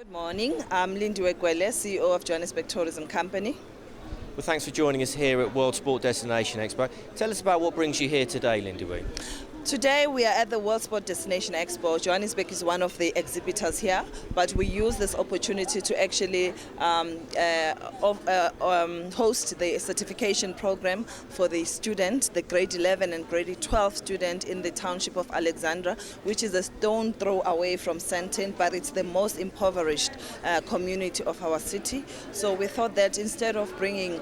Good morning. I'm Lindiwe Kwele, CEO of Johannesburg Tourism Company. Well, thanks for joining us here at World Sport Destination Expo. Tell us about what brings you here today, Lindiwe. Today we are at the World Sport Destination Expo. Johannesburg is one of the exhibitors here, but we use this opportunity to actually host the certification program for the student, the grade 11 and grade 12 student in the township of Alexandra, which is a stone throw away from Sandton, but it's the most impoverished community of our city. So we thought that instead of bringing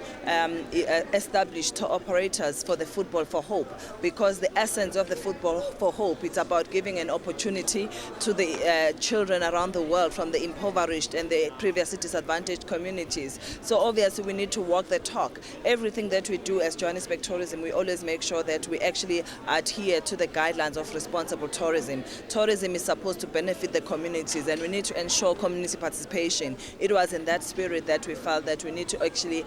established tour operators for the Football for Hope, because the essence of the Football for Hope, it's about giving an opportunity to the children around the world from the impoverished and the previously disadvantaged communities. So obviously we need to walk the talk. Everything that we do as Johannesburg Tourism, we always make sure that we actually adhere to the guidelines of responsible tourism. Tourism is supposed to benefit the communities, and we need to ensure community participation. It was in that spirit that we felt that we need to actually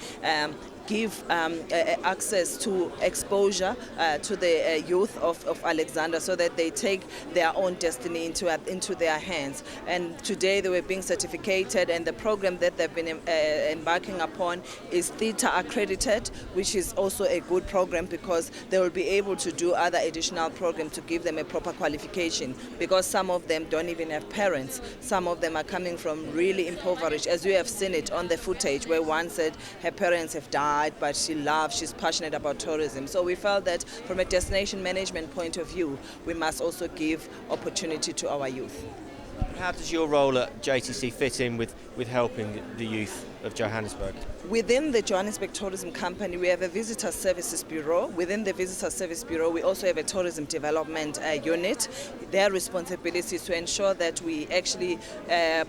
give access to exposure to the youth of Alexandra, so that they take their own destiny into their hands. And today they were being certificated, and the program that they've been embarking upon is theatre accredited, which is also a good program because they will be able to do other additional programs to give them a proper qualification, because some of them don't even have parents. Some of them are coming from really impoverished, as you have seen it on the footage where one said her parents have died, but she's passionate about tourism. So we felt that from a destination management point of view, we must also give opportunity to our youth. How does your role at JTC fit in with helping the youth of Johannesburg? Within the Johannesburg Tourism Company, we have a Visitor Services Bureau. Within the Visitor Service Bureau, we also have a Tourism Development Unit. Their responsibility is to ensure that we actually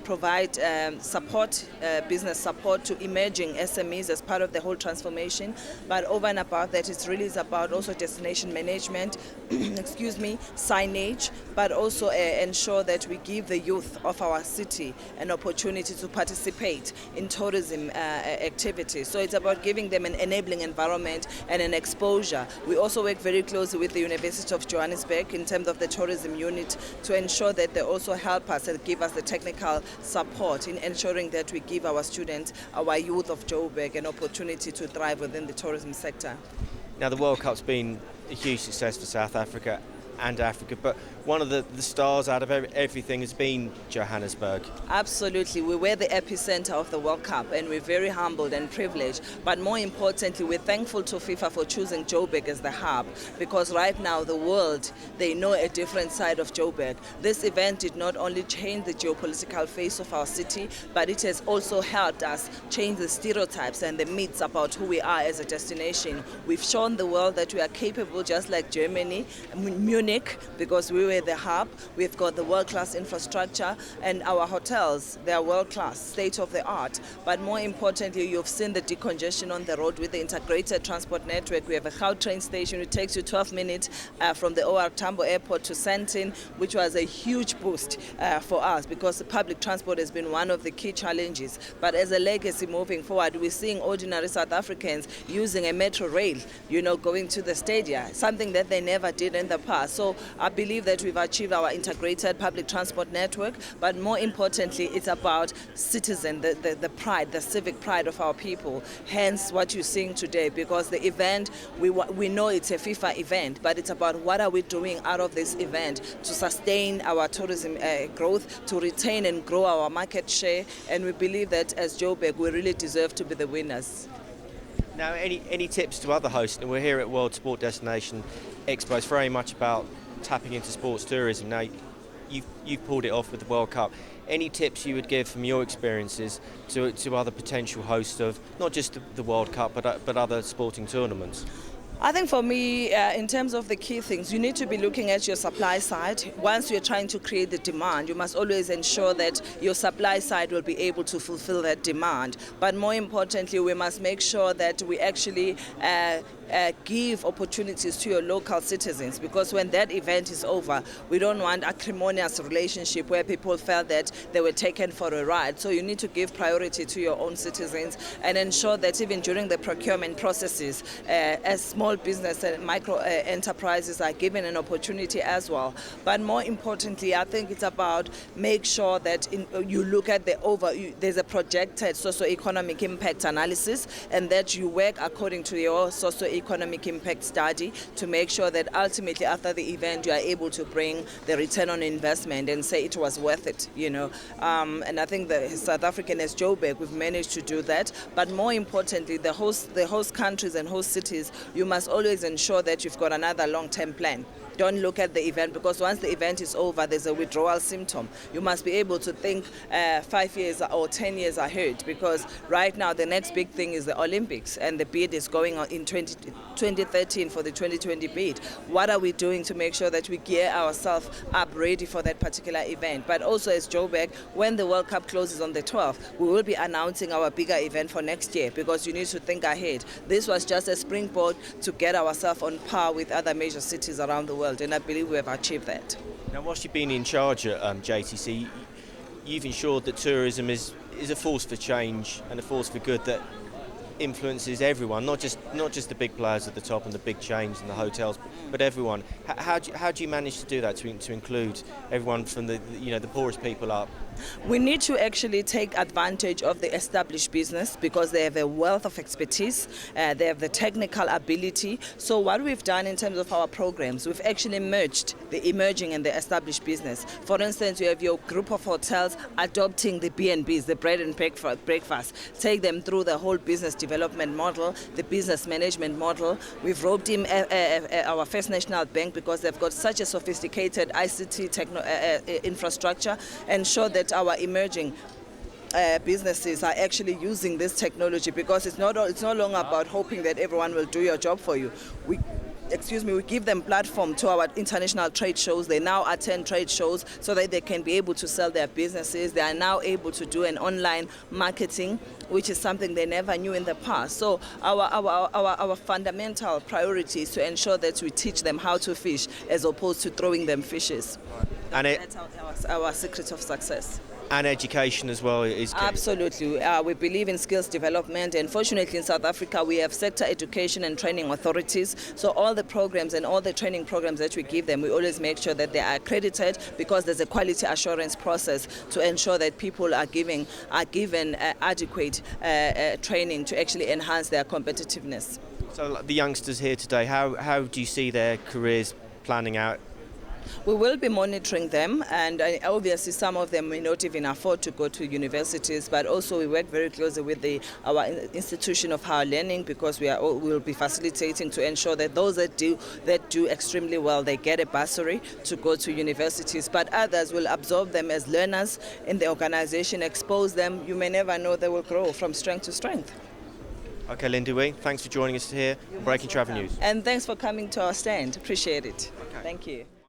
provide support, business support to emerging SMEs as part of the whole transformation. But over and above that, it really is about also destination management, signage, but also ensure that we give the youth of our city an opportunity to participate in tourism activities. So it's about giving them an enabling environment and an exposure. We also work very closely with the University of Johannesburg in terms of the tourism unit to ensure that they also help us and give us the technical support in ensuring that we give our students, our youth of Joburg, an opportunity to thrive within the tourism sector. Now, the World Cup's been a huge success for South Africa and Africa, but one of the stars out of everything has been Johannesburg. Absolutely. We were the epicenter of the World Cup, and we're very humbled and privileged. But more importantly, we're thankful to FIFA for choosing Joburg as the hub, because right now the world, they know a different side of Joburg. This event did not only change the geopolitical face of our city, but it has also helped us change the stereotypes and the myths about who we are as a destination. We've shown the world that we are capable, just like Germany, Munich, because we were the hub. We've got the world-class infrastructure, and our hotels, they are world-class, state-of-the-art. But more importantly, you've seen the decongestion on the road with the integrated transport network. We have a Gautrain station. It takes you 12 minutes from the OR Tambo Airport to Sandton, which was a huge boost for us, because the public transport has been one of the key challenges. But as a legacy moving forward, we're seeing ordinary South Africans using a metro rail, going to the stadia, something that they never did in the past. So I believe that we've achieved our integrated public transport network, but more importantly, it's about citizen, the pride, the civic pride of our people. Hence what you're seeing today, because the event, we know it's a FIFA event, but it's about what are we doing out of this event to sustain our tourism growth, to retain and grow our market share, and we believe that as Joburg, we really deserve to be the winners. Now, any tips to other hosts? We're here at World Sport Destination Expo. It's very much about tapping into sports tourism. Now, you've pulled it off with the World Cup. Any tips you would give from your experiences to other potential hosts of not just the World Cup, but other sporting tournaments? I think for me, in terms of the key things, you need to be looking at your supply side. Once you're trying to create the demand, you must always ensure that your supply side will be able to fulfill that demand. But more importantly, we must make sure that we actually give opportunities to your local citizens, because when that event is over, we don't want acrimonious relationship where people felt that they were taken for a ride. So you need to give priority to your own citizens and ensure that even during the procurement processes, as small business and micro enterprises are given an opportunity as well. But more importantly, I think it's about make sure that you look at there's a projected socio-economic impact analysis, and that you work according to your socio-economic impact study to make sure that ultimately after the event you are able to bring the return on investment and say it was worth it, and I think the South African as Joburg, we've managed to do that. But more importantly, the host countries and host cities, you must always ensure that you've got another long-term plan. Don't look at the event, because once the event is over, there's a withdrawal symptom. You must be able to think 5 years or 10 years ahead, because right now the next big thing is the Olympics, and the bid is going on in 2013 for the 2020 bid. What are we doing to make sure that we gear ourselves up ready for that particular event? But also as Joburg, when the World Cup closes on the 12th, we will be announcing our bigger event for next year, because you need to think ahead. This was just a springboard to get ourselves on par with other major cities around the world, and I believe we have achieved that. Now, whilst you've been in charge at JTC, you've ensured that tourism is a force for change and a force for good that influences everyone, not just the big players at the top and the big chains and the hotels, but everyone. How do you manage to do that, to include everyone from the poorest people up? We need to actually take advantage of the established business, because they have a wealth of expertise, they have the technical ability. So what we've done in terms of our programs, we've actually merged the emerging and the established business. For instance, you have your group of hotels adopting the B&Bs, the bread and breakfast, take them through the whole business development model, the business management model. We've roped in our First National Bank, because they've got such a sophisticated ICT infrastructure, ensure that our emerging businesses are actually using this technology, because it's no longer about hoping that everyone will do your job for you. We give them platform to our international trade shows. They now attend trade shows so that they can be able to sell their businesses. They are now able to do an online marketing, which is something they never knew in the past. So our fundamental priority is to ensure that we teach them how to fish as opposed to throwing them fishes. And that's our secret of success. And education as well is key. Absolutely. We believe in skills development, and fortunately in South Africa we have sector education and training authorities. So all the programs and all the training programs that we give them, we always make sure that they are accredited, because there's a quality assurance process to ensure that people are given adequate training to actually enhance their competitiveness. So the youngsters here today, how do you see their careers planning out? We will be monitoring them, and obviously some of them may not even afford to go to universities, but also we work very closely with our institution of higher learning, because we will be facilitating to ensure that those that do extremely well, they get a bursary to go to universities, but others will absorb them as learners in the organization, expose them. You may never know, they will grow from strength to strength. Okay, Lindiwe, thanks for joining us here on Breaking Travel News. And thanks for coming to our stand. Appreciate it. Okay. Thank you.